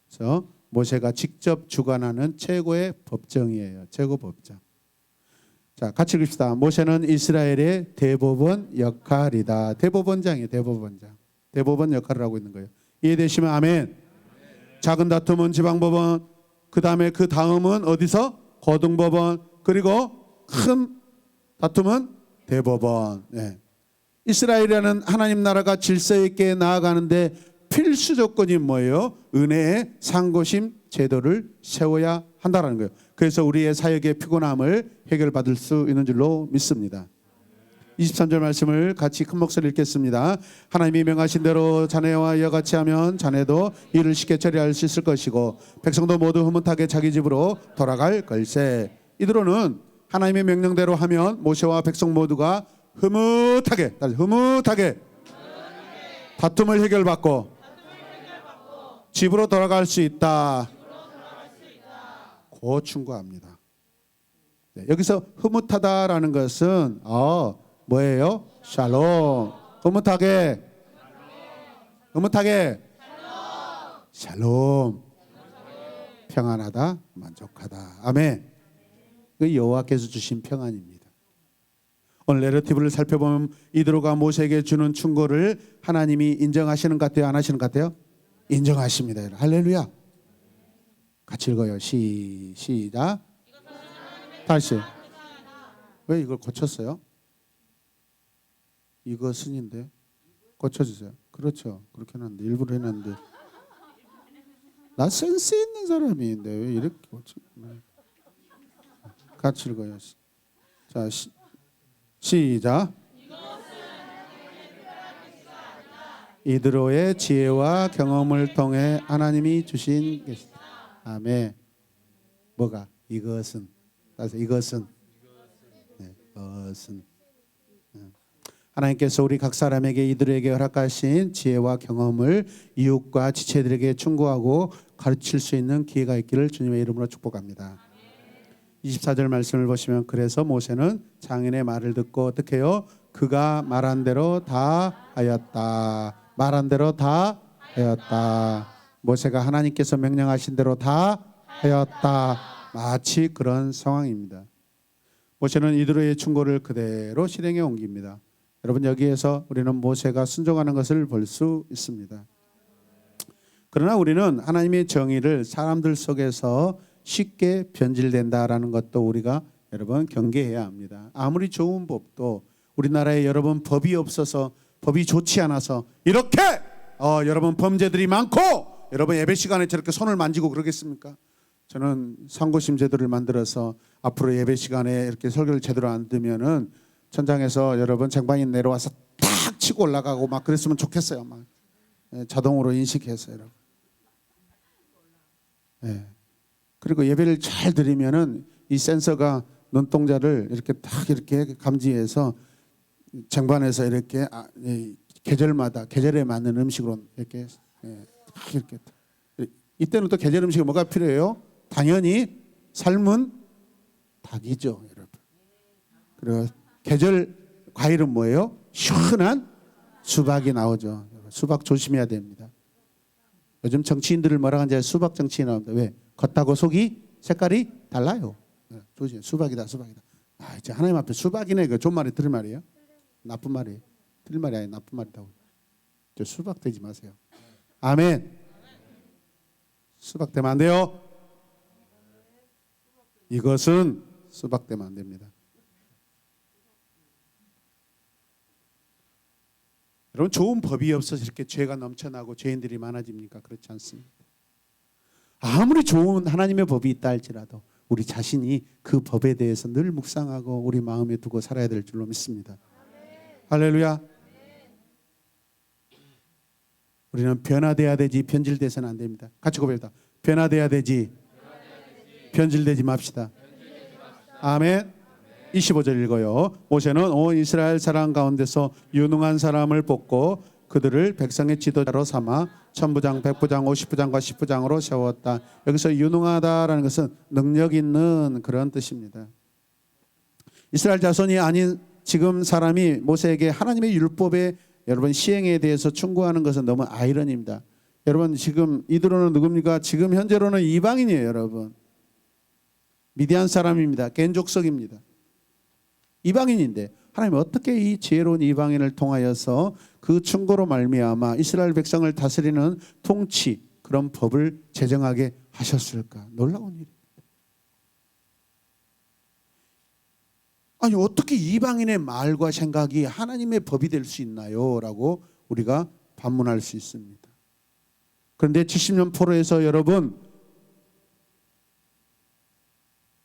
그래서 모세가 직접 주관하는 최고의 법정이에요. 최고 법정. 자, 같이 읽읍시다. 모세는 이스라엘의 대법원 역할이다. 대법원장이에요. 대법원장. 대법원 역할을 하고 있는 거예요. 이해되시면 아멘. 작은 다툼은 지방법원, 그 다음은 어디서? 고등법원, 그리고 큰 다툼은 대법원. 네. 이스라엘이라는 하나님 나라가 질서 있게 나아가는데 필수 조건이 뭐예요? 은혜의 상고심 제도를 세워야 한다는 거예요. 그래서 우리의 사역의 피곤함을 해결받을 수 있는 줄로 믿습니다. 23절 말씀을 같이 큰 목소리로 읽겠습니다. 하나님이 명하신 대로 자네와 이와같이 하면 자네도 일을 쉽게 처리할 수 있을 것이고 백성도 모두 흐뭇하게 자기 집으로 돌아갈 걸세. 이대로는 하나님의 명령대로 하면 모세와 백성 모두가 흐뭇하게 다툼을 해결받고 집으로 돌아갈 수 있다. 고 충고합니다. 네, 여기서 흐뭇하다라는 것은 뭐예요? 샬롬. 흐뭇하게 샬롬. 평안하다, 만족하다. 아멘. 그 여호와께서 주신 평안입니다. 오늘 내러티브를 살펴보면 이드로가 모세에게 주는 충고를 하나님이 인정하시는 것 같아요? 안 하시는 것 같아요? 인정하십니다. 할렐루야. 같이 읽어요. 시작. 다시. 왜 이걸 고쳤어요? 이것은인데 고쳐주세요. 그렇죠. 그렇게 해놨는데 일부러 해놨는데 나 센스 있는 사람인데 왜 이렇게 고쳐? 같이 읽어요. 자, 시작. 이드로의 지혜와 경험을 통해 하나님이 주신 것이다. 아멘. 뭐가? 이것은. 이것은. 네, 이것은. 하나님께서 우리 각 사람에게 이들에게 허락하신 지혜와 경험을 이웃과 지체들에게 충고하고 가르칠 수 있는 기회가 있기를 주님의 이름으로 축복합니다. 24절 말씀을 보시면 그래서 모세는 장인의 말을 듣고 어떻게 해요? 그가 말한 대로 다 하였다. 말한 대로 다 하였다. 모세가 하나님께서 명령하신 대로 다 하였다. 마치 그런 상황입니다. 모세는 이드로의 충고를 그대로 실행에 옮깁니다. 여러분, 여기에서 우리는 모세가 순종하는 것을 볼 수 있습니다. 그러나 우리는 하나님의 정의를 사람들 속에서 쉽게 변질된다라는 것도 우리가 여러분 경계해야 합니다. 아무리 좋은 법도 우리나라에 여러분 법이 없어서, 법이 좋지 않아서 이렇게 여러분 범죄들이 많고 여러분 예배 시간에 저렇게 손을 만지고 그러겠습니까? 저는 상고심 제도를 만들어서 앞으로 예배 시간에 이렇게 설교를 제대로 안 들으면은 천장에서 여러분 쟁반이 내려와서 탁 치고 올라가고 막 그랬으면 좋겠어요. 막 자동으로 인식해서 여러분. 네. 그리고 예배를 잘 드리면은 이 센서가 눈동자를 이렇게 딱 이렇게 감지해서 쟁반에서 이렇게 계절마다 계절에 맞는 음식으로 이렇게 딱 이렇게. 이때는 또 계절 음식이 뭐가 필요해요? 당연히 삶은 닭이죠, 여러분. 그리고 계절 과일은 뭐예요? 시원한 수박이 나오죠. 수박 조심해야 됩니다. 요즘 정치인들을 뭐라 하는지 수박 정치인 나옵니다. 왜? 겉하고 속이 색깔이 달라요. 조심. 수박이다. 이제 하나님 앞에 수박이네. 그 좋은 말이 들을 말이에요? 나쁜 말이에요. 들을 말이 아니에요. 나쁜 말이라고. 저 수박 되지 마세요. 아멘. 수박 되면 안 돼요. 이것은 수박 되면 안 됩니다. 여러분, 좋은 법이 없어서 이렇게 죄가 넘쳐나고 죄인들이 많아집니까? 그렇지 않습니다. 아무리 좋은 하나님의 법이 있다 할지라도 우리 자신이 그 법에 대해서 늘 묵상하고 우리 마음에 두고 살아야 될 줄로 믿습니다. 할렐루야. 우리는 변화돼야 되지 변질돼서는 안 됩니다. 같이 고백합니다. 변화돼야 되지 변질되지 맙시다. 아멘. 25절 읽어요. 모세는 온 이스라엘 사람 가운데서 유능한 사람을 뽑고 그들을 백성의 지도자로 삼아 천부장, 백부장, 50부장과 10부장으로 세웠다. 여기서 유능하다라는 것은 능력 있는 그런 뜻입니다. 이스라엘 자손이 아닌 지금 사람이 모세에게 하나님의 율법에 여러분 시행에 대해서 충고하는 것은 너무 아이러니입니다. 여러분 지금 이들은 누굽니까? 지금 현재로는 이방인이에요, 여러분. 미디안 사람입니다. 겐족속입니다. 이방인인데 하나님 어떻게 이 지혜로운 이방인을 통하여서 그 충고로 말미암아 이스라엘 백성을 다스리는 통치 그런 법을 제정하게 하셨을까? 놀라운 일입니다. 아니 어떻게 이방인의 말과 생각이 하나님의 법이 될 수 있나요? 라고 우리가 반문할 수 있습니다. 그런데 70년 포로에서 여러분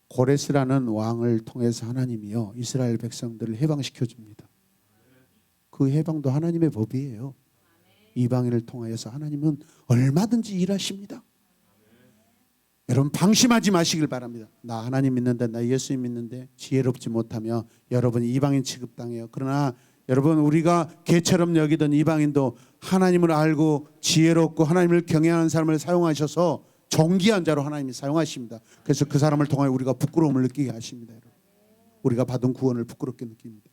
고레스라는 왕을 통해서 하나님이요 이스라엘 백성들을 해방시켜 줍니다. 그 해방도 하나님의 법이에요. 이방인을 통하여서 하나님은 얼마든지 일하십니다. 여러분 방심하지 마시길 바랍니다. 나 하나님 믿는데 나 예수님 믿는데 지혜롭지 못하며 여러분 이방인 취급당해요. 그러나 여러분 우리가 개처럼 여기던 이방인도 하나님을 알고 지혜롭고 하나님을 경외하는 사람을 사용하셔서 존귀한 자로 하나님이 사용하십니다. 그래서 그 사람을 통하여 우리가 부끄러움을 느끼게 하십니다. 여러분. 우리가 받은 구원을 부끄럽게 느낍니다.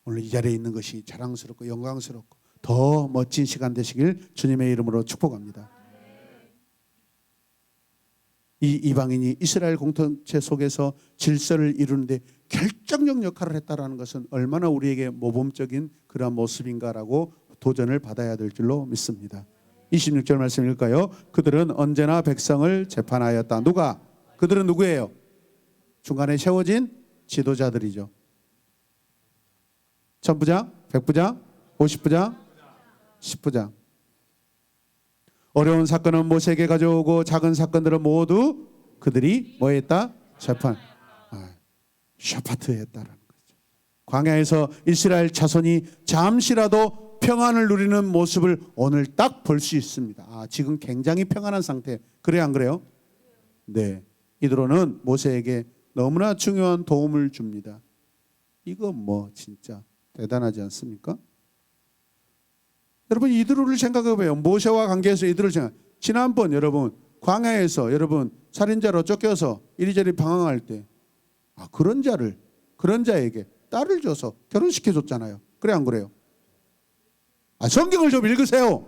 오늘 이 자리에 있는 것이 자랑스럽고 영광스럽고 더 멋진 시간 되시길 주님의 이름으로 축복합니다. 이 이방인이 이스라엘 공동체 속에서 질서를 이루는데 결정적 역할을 했다는 것은 얼마나 우리에게 모범적인 그런 모습인가라고 도전을 받아야 될 줄로 믿습니다. 26절 말씀 읽을까요? 그들은 언제나 백성을 재판하였다. 누가? 그들은 누구예요? 중간에 세워진 지도자들이죠. 천부장, 백부장, 50부장, 10부장. 어려운 사건은 모세에게 가져오고 작은 사건들은 모두 그들이 뭐 했다? 재판. 샤파트 했다라는 거죠. 광야에서 이스라엘 자손이 잠시라도 평안을 누리는 모습을 오늘 딱 볼 수 있습니다. 지금 굉장히 평안한 상태. 그래요, 안 그래요? 네. 이드로는 모세에게 너무나 중요한 도움을 줍니다. 이거 뭐 진짜 대단하지 않습니까? 여러분 이드로를 생각해봐요. 모세와 관계에서 이드로를 생각. 지난번 여러분 광야에서 여러분 살인자로 쫓겨서 이리저리 방황할 때 그런 자에게 딸을 줘서 결혼시켜 줬잖아요. 그래 안 그래요? 성경을 좀 읽으세요.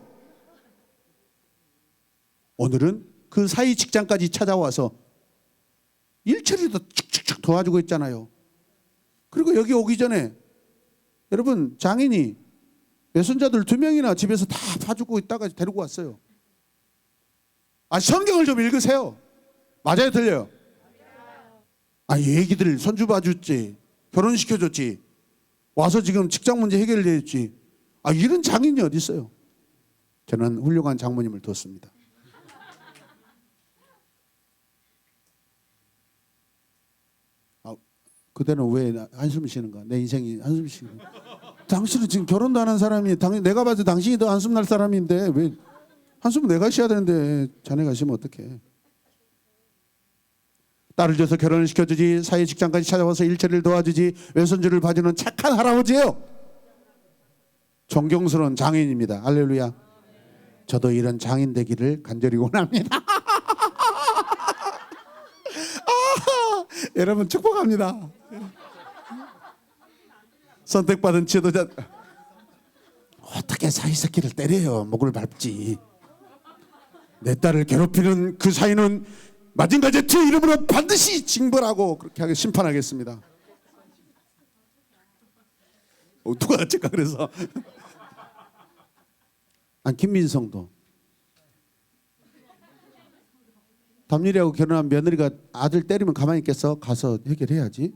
오늘은 그 사이 직장까지 찾아와서 일처리도 축축축 도와주고 있잖아요. 그리고 여기 오기 전에 여러분 장인이 외손자들 2명이나 집에서 다 봐주고 있다가 데리고 왔어요. 성경을 좀 읽으세요. 맞아요, 틀려요? 얘기들 손주 봐줬지, 결혼시켜줬지, 와서 지금 직장 문제 해결해줬지. 이런 장인이 어디 있어요? 저는 훌륭한 장모님을 뒀습니다. 그대는 왜 한숨 쉬는가? 내 인생이 한숨 쉬는 거야. 당신은 지금 결혼도 안 한 사람이 내가 봐도 당신이 더 한숨 날 사람인데 왜 한숨 내가 쉬어야 되는데 자네가 쉬면 어떡해? 딸을 줘서 결혼을 시켜주지, 사회 직장까지 찾아와서 일처리를 도와주지, 외손주를 봐주는 착한 할아버지예요. 존경스러운 장인입니다. 할렐루야. 저도 이런 장인 되기를 간절히 원합니다. 여러분 축복합니다. 선택받은 지도자. 어떻게 사이새끼를 때려요? 목을 밟지. 내 딸을 괴롭히는 그 사이는 마징가 제트 이름으로 반드시 징벌하고 그렇게 하게 심판하겠습니다. 누가 어쩔까 그래서. 김민성도 담일이하고 결혼한 며느리가 아들 때리면 가만히 있겠어? 가서 해결해야지.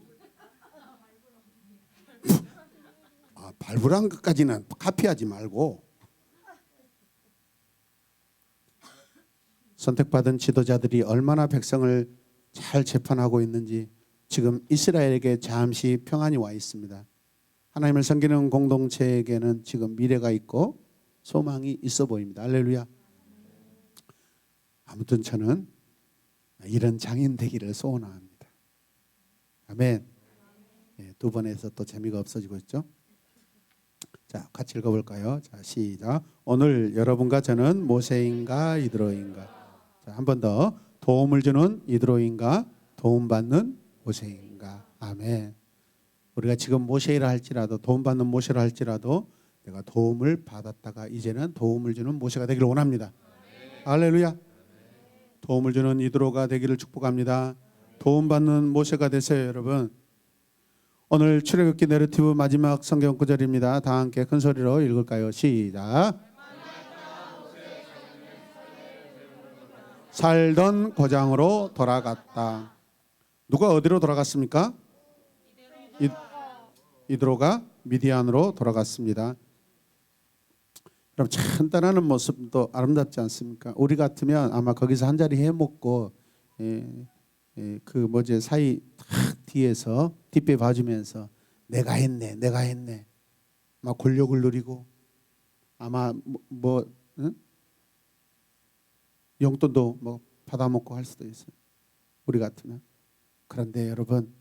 발부란 것까지는 카피하지 말고. 선택받은 지도자들이 얼마나 백성을 잘 재판하고 있는지 지금 이스라엘에게 잠시 평안이 와 있습니다. 하나님을 섬기는 공동체에게는 지금 미래가 있고 소망이 있어 보입니다. 할렐루야. 아무튼 저는 이런 장인 되기를 소원합니다. 아멘. 두 번 해서 또 재미가 없어지고 있죠. 자, 같이 읽어볼까요? 자, 시작. 오늘 여러분과 저는 모세인가 이드로인가? 자, 한 번 더. 도움을 주는 이드로인가 도움받는 모세인가? 아멘. 우리가 지금 모세이라 할지라도 도움 받는 모세라 할지라도 내가 도움을 받았다가 이제는 도움을 주는 모세가 되기를 원합니다. 할렐루야. 도움을 주는 이드로가 되기를 축복합니다. 도움 받는 모세가 되세요, 여러분. 오늘 출애굽기 내러티브 마지막 성경 구절입니다. 다 함께 큰 소리로 읽을까요? 시작. 살던 고장으로 돌아갔다. 누가 어디로 돌아갔습니까? 이드로가 미디안으로 돌아갔습니다. 그럼 참 떠나는 모습도 아름답지 않습니까? 우리 같으면 아마 거기서 한 자리 해먹고 사이 탁 뒤에서 뒷배 봐주면서 내가 했네 막 권력을 누리고 아마 용돈도 받아먹고 할 수도 있어요. 우리 같으면. 그런데 여러분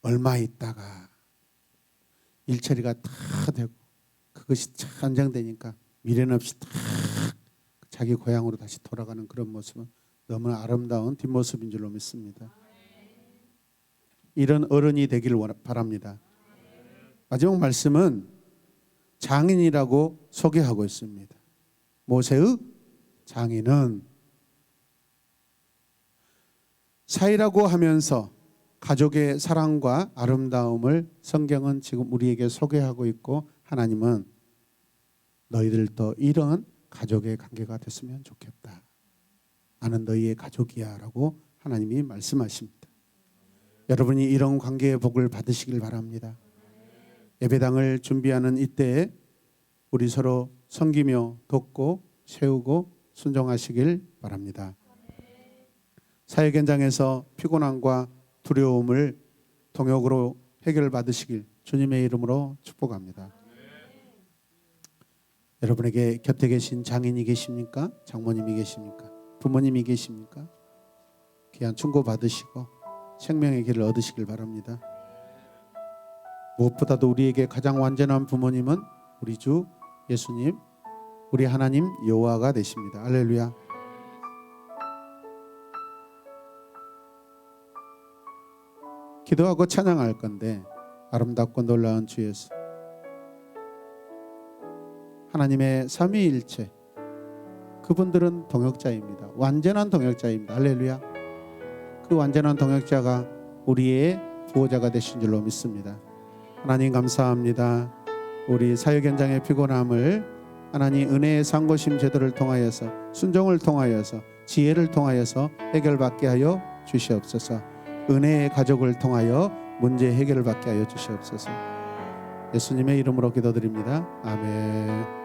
얼마 있다가 일처리가 다 되고 그것이 참 안정되니까 미련 없이 딱 자기 고향으로 다시 돌아가는 그런 모습은 너무나 아름다운 뒷모습인 줄로 믿습니다. 이런 어른이 되기를 바랍니다. 마지막 말씀은 장인이라고 소개하고 있습니다. 모세의 장인은 사이라고 하면서 가족의 사랑과 아름다움을 성경은 지금 우리에게 소개하고 있고 하나님은 너희들도 이런 가족의 관계가 됐으면 좋겠다. 나는 너희의 가족이야 라고 하나님이 말씀하십니다. 여러분이 이런 관계의 복을 받으시길 바랍니다. 예배당을 준비하는 이때에 우리 서로 섬기며 돕고 세우고 순종하시길 바랍니다. 사역 현장에서 피곤함과 두려움을 동역으로 해결받으시길 주님의 이름으로 축복합니다. 여러분에게 곁에 계신 장인이 계십니까? 장모님이 계십니까? 부모님이 계십니까? 귀한 충고 받으시고 생명의 길을 얻으시길 바랍니다. 무엇보다도 우리에게 가장 완전한 부모님은 우리 주 예수님, 우리 하나님 여호와가 되십니다. 할렐루야. 기도하고 찬양할 건데 아름답고 놀라운 주 예수, 하나님의 삼위일체, 그분들은 동역자입니다. 완전한 동역자입니다. 할렐루야. 그 완전한 동역자가 우리의 보호자가 되신 줄로 믿습니다. 하나님 감사합니다. 우리 사역 현장의 피곤함을 하나님 은혜의 상고심 제도를 통하여서 순종을 통하여서 지혜를 통하여서 해결받게 하여 주시옵소서. 은혜의 가족을 통하여 문제 해결을 받게 하여 주시옵소서. 예수님의 이름으로 기도드립니다. 아멘.